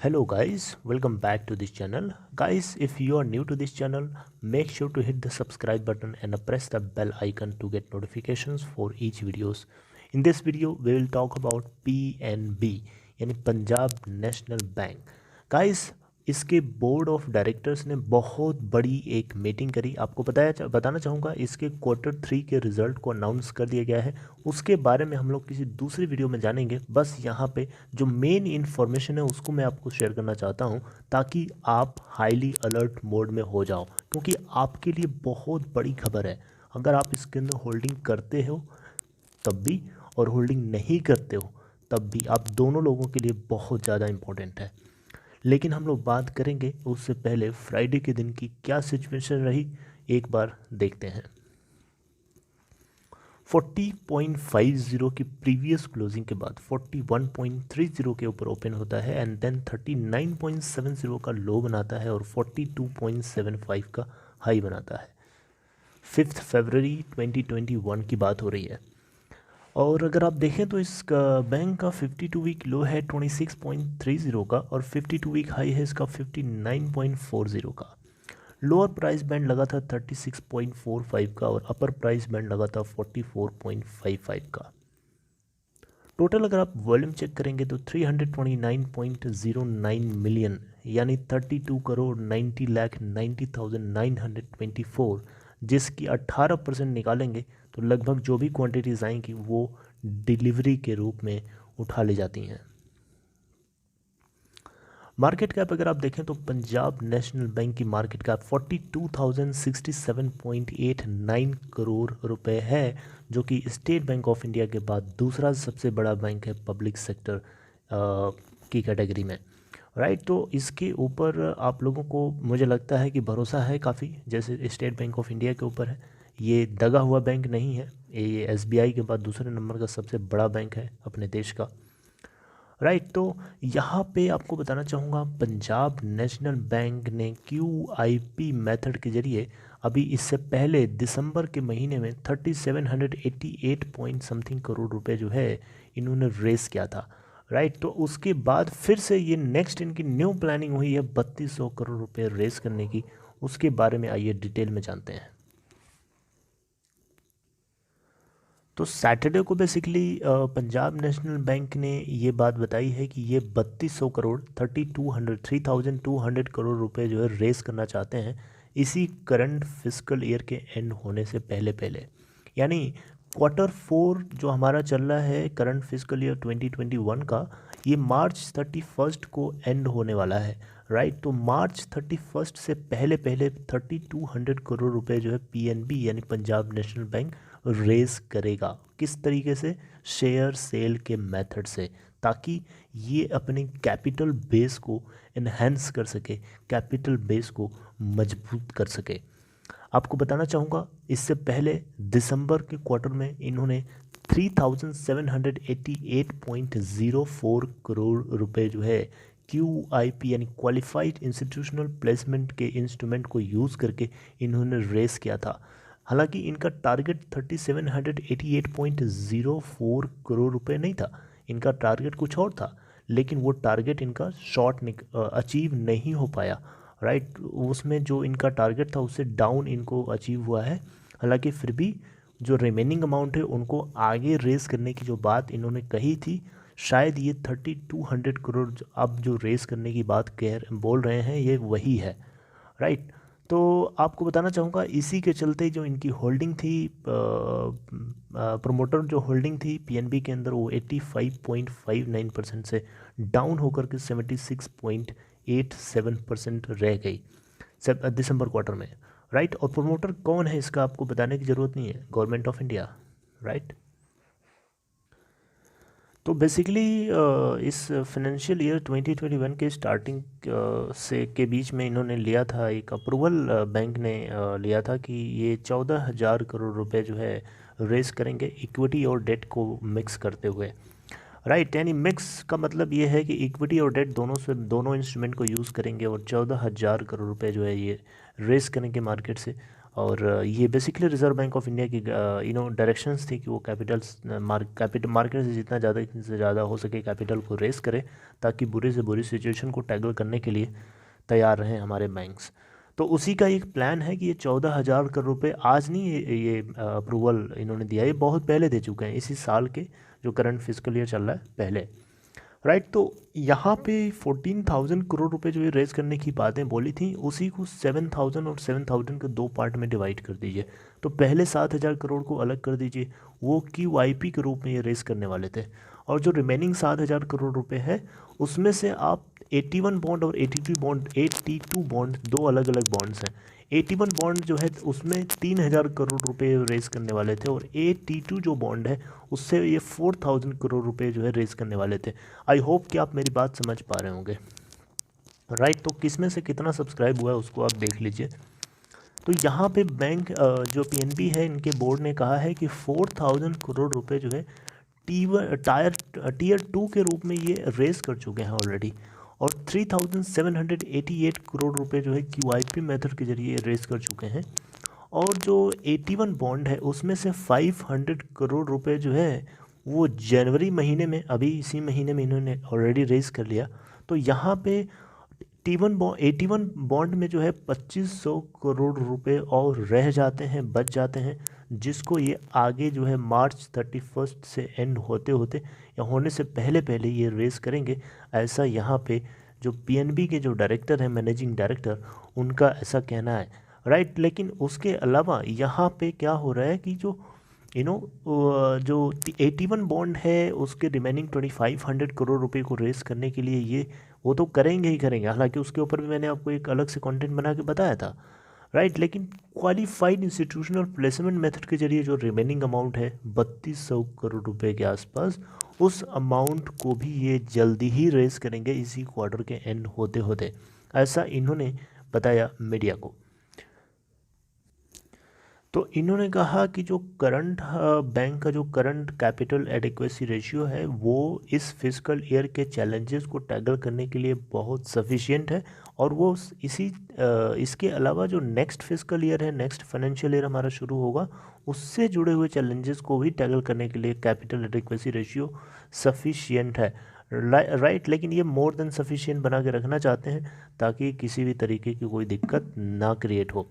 Hello guys, welcome back to this channel. Guys, if you are new to this channel, make sure to hit the subscribe button and press the bell icon to get notifications for each videos. In this video, we will talk about PNB यानी Punjab national bank. Guys, इसके board of directors ने बहुत बड़ी एक meeting करी. आपको बताना चाहूँगा इसके Q3 के रिजल्ट को अनाउंस कर दिया गया है. उसके बारे में हम लोग किसी दूसरी वीडियो में जानेंगे. बस यहाँ पे जो मेन इन्फॉर्मेशन है उसको मैं आपको शेयर करना चाहता हूँ ताकि आप हाईली अलर्ट मोड में हो जाओ, क्योंकि आपके लिए बहुत बड़ी खबर है. अगर आप इसके अंदर होल्डिंग करते हो तब भी और होल्डिंग नहीं करते हो तब भी, आप दोनों लोगों के लिए बहुत ज़्यादा इम्पोर्टेंट है. लेकिन हम लोग बात करेंगे उससे पहले फ्राइडे के दिन की क्या सिचुएशन रही, एक बार देखते हैं. 40.50 की प्रीवियस क्लोजिंग के बाद 41.30 के ऊपर ओपन होता है एंड देन 39.70 का लो बनाता है और 42.75 का हाई बनाता है. 5 फरवरी 2021 की बात हो रही है. और अगर आप देखें तो इस बैंक का 52 वीक लो है 26.30 का और 52 वीक हाई है इसका 59.40 का. लोअर प्राइस बैंड लगा था 36.45 का और अपर प्राइस बैंड लगा था 44.55 का. टोटल अगर आप वॉल्यूम चेक करेंगे तो 329.09 मिलियन यानी 32 करोड़ 90,90,924, जिसकी 18% निकालेंगे तो लगभग जो भी क्वांटिटीज़ आएंगी वो डिलीवरी के रूप में उठा ली जाती हैं. मार्केट कैप अगर आप देखें तो पंजाब नेशनल बैंक की मार्केट कैप 42,067.89 करोड़ रुपए है, जो कि स्टेट बैंक ऑफ इंडिया के बाद दूसरा सबसे बड़ा बैंक है पब्लिक सेक्टर की कैटेगरी में. राइट, तो इसके ऊपर आप लोगों को मुझे लगता है कि भरोसा है काफ़ी, जैसे स्टेट बैंक ऑफ इंडिया के ऊपर है. ये दगा हुआ बैंक नहीं है, ये SBI के बाद दूसरे नंबर का सबसे बड़ा बैंक है अपने देश का. राइट, तो यहाँ पे आपको बताना चाहूँगा पंजाब नेशनल बैंक ने QIP मेथड के ज़रिए अभी इससे पहले दिसंबर के महीने में 3788 पॉइंट समथिंग करोड़ रुपए जो है इन्होंने रेस किया था. राइट, तो उसके बाद फिर से ये नेक्स्ट इनकी न्यू प्लानिंग हुई है 3200 करोड़ रुपए रेस करने की. उसके बारे में आइए डिटेल में जानते हैं. तो सैटरडे को बेसिकली पंजाब नेशनल बैंक ने ये बात बताई है कि ये 3200 करोड़ 3200 करोड़ रुपए जो है रेस करना चाहते हैं इसी करंट फिस्कल ईयर के एंड होने से पहले पहले, यानी Q4 जो हमारा चल रहा है करंट फिस्कल ईयर 2021 का, ये मार्च 31 को एंड होने वाला है. राइट, तो मार्च 31 से पहले पहले 3200 करोड़ रुपए जो है PNB यानी पंजाब नेशनल बैंक रेस करेगा. किस तरीके से? शेयर सेल के मेथड से, ताकि ये अपने कैपिटल बेस को इन्हेंस कर सके, कैपिटल बेस को मजबूत कर सके. आपको बताना चाहूँगा इससे पहले दिसंबर के क्वार्टर में इन्होंने 3788.04 करोड़ रुपए जो है QIP यानी क्वालिफाइड इंस्टीट्यूशनल प्लेसमेंट के इंस्ट्रूमेंट को यूज़ करके इन्होंने रेस किया था. हालांकि इनका टारगेट 3788.04 करोड़ रुपए नहीं था, इनका टारगेट कुछ और था, लेकिन वो टारगेट इनका अचीव नहीं हो पाया. राइट, उसमें जो इनका टारगेट था उससे डाउन इनको अचीव हुआ है. हालांकि फिर भी जो रिमेनिंग अमाउंट है उनको आगे रेस करने की जो बात इन्होंने कही थी, शायद ये 3200 करोड़ अब जो रेस करने की बात बोल रहे हैं ये वही है. राइट, तो आपको बताना चाहूँगा इसी के चलते जो इनकी होल्डिंग थी, प्रोमोटर जो होल्डिंग थी PNB के अंदर, वो 85.59% से डाउन होकर के 76.87% रह गई दिसंबर क्वार्टर में. राइट, और प्रोमोटर कौन है इसका आपको बताने की ज़रूरत नहीं है, गवर्नमेंट ऑफ इंडिया. राइट, तो बेसिकली इस फाइनेंशियल ईयर 2021 के स्टार्टिंग से के बीच में इन्होंने लिया था एक अप्रूवल, बैंक ने लिया था कि ये 14,000 करोड़ रुपए जो है रेस करेंगे इक्विटी और डेट को मिक्स करते हुए. राइट, यानी मिक्स का मतलब ये है कि इक्विटी और डेट दोनों इंस्ट्रूमेंट को यूज़ करेंगे और 14,000 करोड़ रुपए जो है ये रेस करेंगे मार्केट से. और ये basically reserve bank of India की डायरेक्शंस थी कि वो कैपिटल मार्केट से जितना ज़्यादा से ज़्यादा हो सके कैपिटल को रेस करे, ताकि बुरे से बुरी सिचुएशन को टैकल करने के लिए तैयार रहें हमारे बैंक्स। तो उसी का एक प्लान है कि ये 14,000 करोड़ रुपए आज नहीं, ये अप्रूवल इन्होंने दिया, ये बहुत पहले दे चुके हैं, इसी साल के जो करंट फिस्कल ईयर चल रहा है पहले, राइट। तो यहाँ पे 14,000 करोड़ रुपए जो ये रेज करने की बातें बोली थी, उसी को 7,000 और 7,000 के दो पार्ट में डिवाइड कर दीजिए। तो पहले 7,000 करोड़ को अलग कर दीजिए, वो QIP के रूप में ये रेज करने वाले थे, और जो रिमेनिंग 7,000 करोड़ रुपए है उसमें से आप 81 बॉन्ड और 82 बॉन्ड दो अलग अलग बॉन्ड्स हैं। 81 बॉन्ड जो है उसमें 3,000 करोड़ रुपए रेज करने वाले थे, और 82 जो बॉन्ड है उससे ये 4,000 करोड़ रुपए जो है रेज करने वाले थे। आई होप कि आप मेरी बात समझ पा रहे होंगे, राइट। तो किस में से कितना सब्सक्राइब हुआ है उसको आप देख लीजिए। तो यहाँ पे बैंक जो PNB है, इनके बोर्ड ने कहा है कि 4,000 करोड़ रुपए जो है टीयर 2 के रूप में ये रेज कर चुके हैं ऑलरेडी, और 3,788 करोड़ रुपए जो है QIP मेथड के जरिए रेज कर चुके हैं। और जो 81 बॉन्ड है उसमें से 500 करोड़ रुपए जो है वो जनवरी महीने में, अभी इसी महीने में इन्होंने ऑलरेडी रेज कर लिया। तो यहाँ पे 81 बॉन्ड में जो है 2,500 करोड़ रुपए और रह जाते हैं, बच जाते हैं, जिसको ये आगे जो है मार्च 31 से एंड होते होते या होने से पहले पहले ये रेस करेंगे, ऐसा यहाँ पे जो PNB के जो डायरेक्टर हैं, मैनेजिंग डायरेक्टर, उनका ऐसा कहना है, राइट। लेकिन उसके अलावा यहाँ पे क्या हो रहा है कि जो जो 81 बॉन्ड है उसके रिमेनिंग 2,500 करोड़ रुपए को रेस करने के लिए ये वो तो करेंगे ही करेंगे, हालांकि उसके ऊपर भी मैंने आपको एक अलग से कंटेंट बना के बताया था, राइट। लेकिन क्वालिफाइड इंस्टीट्यूशनल प्लेसमेंट मेथड के जरिए जो रिमेनिंग अमाउंट है 3,200 करोड़ रुपए के आसपास, उस अमाउंट को भी ये जल्दी ही रेस करेंगे इसी क्वार्टर के एंड होते होते, ऐसा इन्होंने बताया मीडिया को। तो इन्होंने कहा कि जो करंट बैंक का जो करंट कैपिटल एडिक्वेसी रेशियो है वो इस फिस्कल ईयर के चैलेंजेस को टैकल करने के लिए बहुत सफिशिएंट है, और वो इसके अलावा जो नेक्स्ट फिस्कल ईयर है, नेक्स्ट फाइनेंशियल ईयर हमारा शुरू होगा, उससे जुड़े हुए चैलेंजेस को भी टैकल करने के लिए कैपिटल एडिक्वेसी रेशियो सफिशिएंट है, राइट। लेकिन ये मोर देन सफिशिएंट बना के रखना चाहते हैं ताकि किसी भी तरीके की कोई दिक्कत ना क्रिएट हो।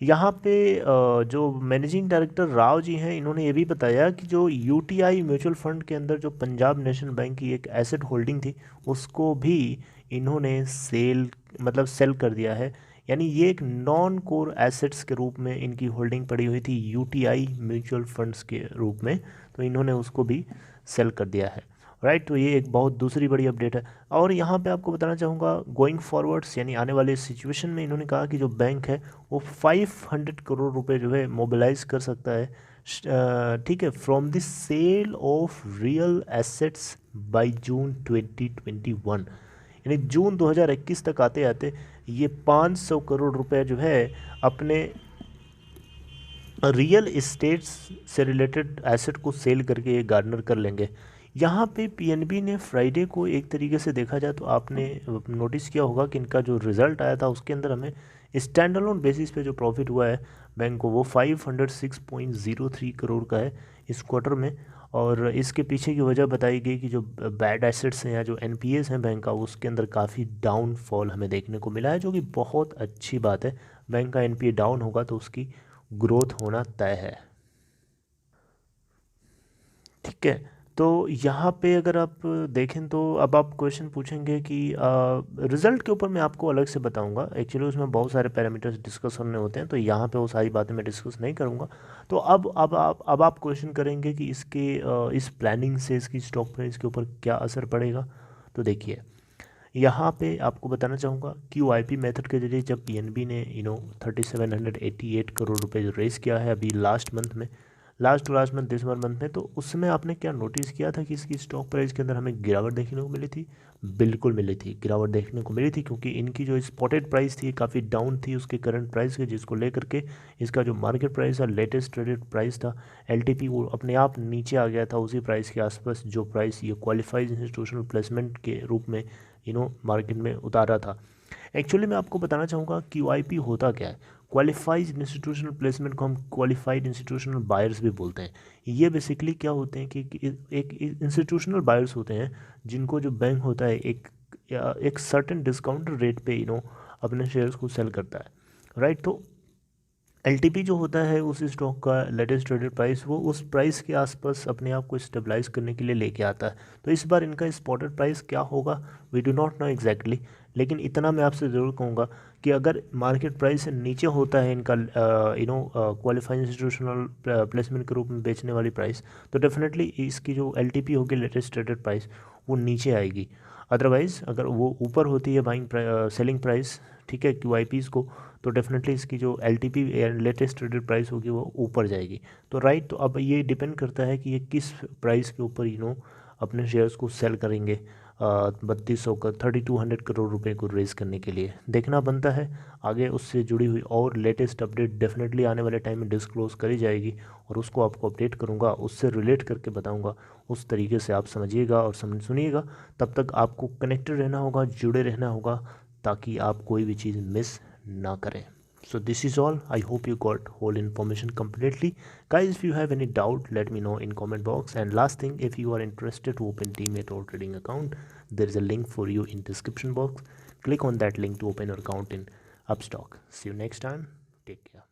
यहाँ पे जो मैनेजिंग डायरेक्टर राव जी हैं, इन्होंने ये भी बताया कि जो UTI म्यूचुअल फंड के अंदर जो पंजाब नेशनल बैंक की एक एसेट होल्डिंग थी उसको भी इन्होंने सेल कर दिया है, यानी ये एक नॉन कोर एसेट्स के रूप में इनकी होल्डिंग पड़ी हुई थी UTI म्यूचुअल फंड्स के रूप में, तो इन्होंने उसको भी सेल कर दिया है, राइट। तो ये एक बहुत दूसरी बड़ी अपडेट है। और यहाँ पे आपको बताना चाहूँगा गोइंग फॉरवर्ड्स, यानी आने वाले सिचुएशन में इन्होंने कहा कि जो बैंक है वो 500 करोड़ रुपए जो है मोबिलाइज कर सकता है, ठीक है, from the sale of real assets by June 2021, यानी जून 2021 तक आते आते ये 500 करोड़ रुपए जो है अपने रियल इस्टेट्स से रिलेटेड एसेट को सेल करके ये गार्नर कर लेंगे। यहाँ पे PNB ने फ्राइडे को एक तरीके से देखा जाए तो आपने नोटिस किया होगा कि इनका जो रिज़ल्ट आया था उसके अंदर हमें स्टैंड अलोन बेसिस पे जो प्रॉफिट हुआ है बैंक को वो 506.03 करोड़ का है इस क्वार्टर में, और इसके पीछे की वजह बताई गई कि जो बैड एसेट्स हैं या जो NPAs हैं बैंक का, उसके अंदर काफ़ी डाउनफॉल हमें देखने को मिला है, जो कि बहुत अच्छी बात है। बैंक का NPA डाउन होगा तो उसकी ग्रोथ होना तय है, ठीक है। तो यहाँ पे अगर आप देखें तो अब आप क्वेश्चन पूछेंगे कि रिज़ल्ट के ऊपर मैं आपको अलग से बताऊंगा, एक्चुअली उसमें बहुत सारे पैरामीटर्स डिस्कस करने होते हैं, तो यहाँ पे वो सारी बातें मैं डिस्कस नहीं करूँगा। तो अब आप क्वेश्चन करेंगे कि इसके इस प्लानिंग से इसकी स्टॉक प्राइस के ऊपर क्या असर पड़ेगा। तो देखिए यहाँ पे आपको बताना चाहूँगा QIP मेथड के जरिए जब PNB ने 3,788 करोड़ रुपए जो रेस किया है अभी लास्ट मंथ दिसंबर मंथ में, तो उसमें आपने क्या नोटिस किया था कि इसकी स्टॉक प्राइस के अंदर हमें गिरावट देखने को मिली थी, बिल्कुल मिली थी, गिरावट देखने को मिली थी, क्योंकि इनकी जो स्पॉटेड प्राइस थी काफ़ी डाउन थी उसके करंट प्राइस के, जिसको लेकर के इसका जो मार्केट प्राइस था, लेटेस्ट ट्रेडेड प्राइस था LTP, वो अपने आप नीचे आ गया था उसी प्राइस के आसपास जो प्राइस ये क्वालिफाइड इंस्टीट्यूशनल प्लेसमेंट के रूप में मार्केट में उतारा था। एक्चुअली मैं आपको बताना चाहूँगा QIP होता क्या है। क्वालिफाइड इंस्टीट्यूशनल प्लेसमेंट को हम क्वालिफाइड इंस्टीट्यूशनल बायर्स भी बोलते हैं। ये बेसिकली क्या होते हैं कि एक इंस्टीट्यूशनल बायर्स होते हैं जिनको जो बैंक होता है एक सर्टेन डिस्काउंट रेट पे अपने शेयर्स को सेल करता है, राइट। तो LTP जो होता है उस स्टॉक का लेटेस्ट ट्रेडेड प्राइस, वो उस प्राइस के आसपास अपने आप को स्टेबलाइज करने के लिए लेके आता है। तो इस बार इनका स्पॉटेड प्राइस क्या होगा we do not know exactly, लेकिन इतना मैं आपसे ज़रूर कहूँगा कि अगर मार्केट प्राइस से नीचे होता है इनका क्वालिफाइड इंस्टीट्यूशनल प्लेसमेंट के रूप में बेचने वाली प्राइस, तो डेफिनेटली इसकी जो LTP होगी लेटेस्ट ट्रेडेड प्राइस वो नीचे आएगी। अदरवाइज़ अगर वो ऊपर होती है बाइंग सेलिंग प्राइस, ठीक है, QIPs को, तो डेफिनेटली इसकी जो LTP लेटेस्ट ट्रेडेड प्राइस होगी वो ऊपर जाएगी। तो राइट, तो अब ये डिपेंड करता है कि ये किस प्राइस के ऊपर अपने शेयर्स को सेल करेंगे 3200 का 3200 करोड़ रुपए को रेज़ करने के लिए। देखना बनता है आगे उससे जुड़ी हुई और लेटेस्ट अपडेट डेफिनेटली आने वाले टाइम में डिस्क्लोज़ करी जाएगी और उसको आपको अपडेट करूँगा, उससे रिलेट करके बताऊँगा। उस तरीके से आप समझिएगा और सुनिएगा। तब तक आपको कनेक्टेड रहना होगा, जुड़े रहना होगा, ताकि आप कोई भी चीज़ मिस ना करें। So this is all. I hope you got whole information completely. Guys, if you have any doubt, let me know in comment box. And last thing, if you are interested to open Demat or trading account, there is a link for you in description box. Click on that link to open your account in Upstock. See you next time. Take care.